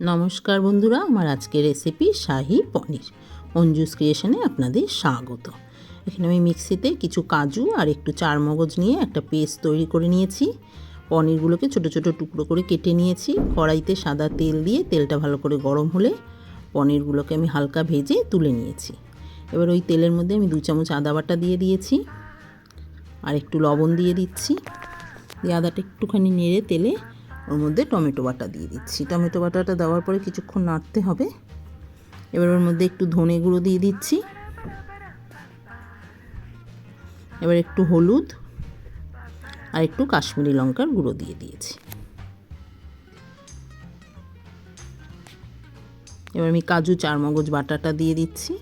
নমস্কার বন্ধুরা, আমার আজকের রেসিপি শাহি পনির। অঞ্জুস ক্রিয়েশনে আপনাদের স্বাগত। এখানে আমি মিক্সিতে কিছু কাজু আর একটু চারমগজ নিয়ে একটা পেস্ট তৈরি করে নিয়েছি। পনিরগুলোকে ছোট ছোট টুকরো করে কেটে নিয়েছি। কড়াইতে সাদা তেল দিয়ে তেলটা ভালো করে গরম হলে পনিরগুলোকে আমি হালকা ভেজে তুলে নিয়েছি। এবার ওই তেলের মধ্যে আমি 2 চামচ আদা বাটা দিয়ে দিয়েছি আর একটু লবণ দিয়ে দিচ্ছি। দিয়ে আদাটা একটুখানি নেড়ে তেলে ওর মধ্যে টমেটো বাটা দিয়ে দিচ্ছি। টমেটো বাটাটা দেওয়ার পরে কিছুক্ষণ নাড়তে হবে। এবার ওর মধ্যে একটু ধনে গুঁড়ো দিয়ে দিচ্ছি, এবার একটু হলুদ আর একটু কাশ্মীরি লঙ্কার গুঁড়ো দিয়ে দিয়েছি। এবার আমি কাজু চারমগজ বাটাটা দিয়ে দিচ্ছি।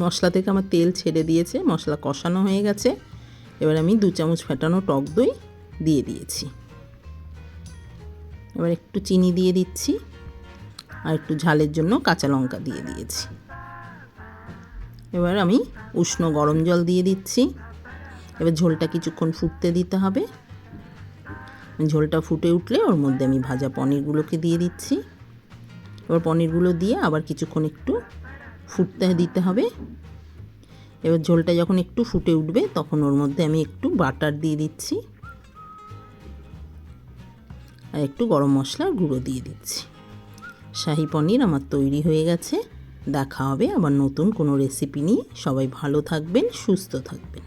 মশলা থেকে আমার তেল ছেড়ে দিয়েছে, মশলা কষানো হয়ে গেছে। এবার আমি 2 চামচ ফেটানো টক দই দিয়ে দিয়েছি। এবার একটু চিনি দিয়ে দিচ্ছি আর একটু ঝালের জন্য কাঁচা লঙ্কা দিয়ে দিয়েছি। এবার আমি উষ্ণ গরম জল দিয়ে দিচ্ছি। এবার ঝোলটা কিছুক্ষণ ফুটতে দিতে হবে। ঝোলটা ফুটে উঠলে ওর মধ্যে আমি ভাজা পনিরগুলোকে দিয়ে দিচ্ছি। এবার পনিরগুলো দিয়ে আবার কিছুক্ষণ একটু ফুটতে দিতে হবে। এবার ঝোলটা যখন একটু ফুটে উঠবে তখন ওর মধ্যে আমি একটু বাটার দিয়ে দিচ্ছি আর একটু গরম মশলার গুঁড়ো দিয়ে দিচ্ছি। শাহি পনির আমার তৈরি হয়ে গেছে। দেখা হবে আবার নতুন কোনো রেসিপি নিয়ে। সবাই ভালো থাকবেন, সুস্থ থাকবেন।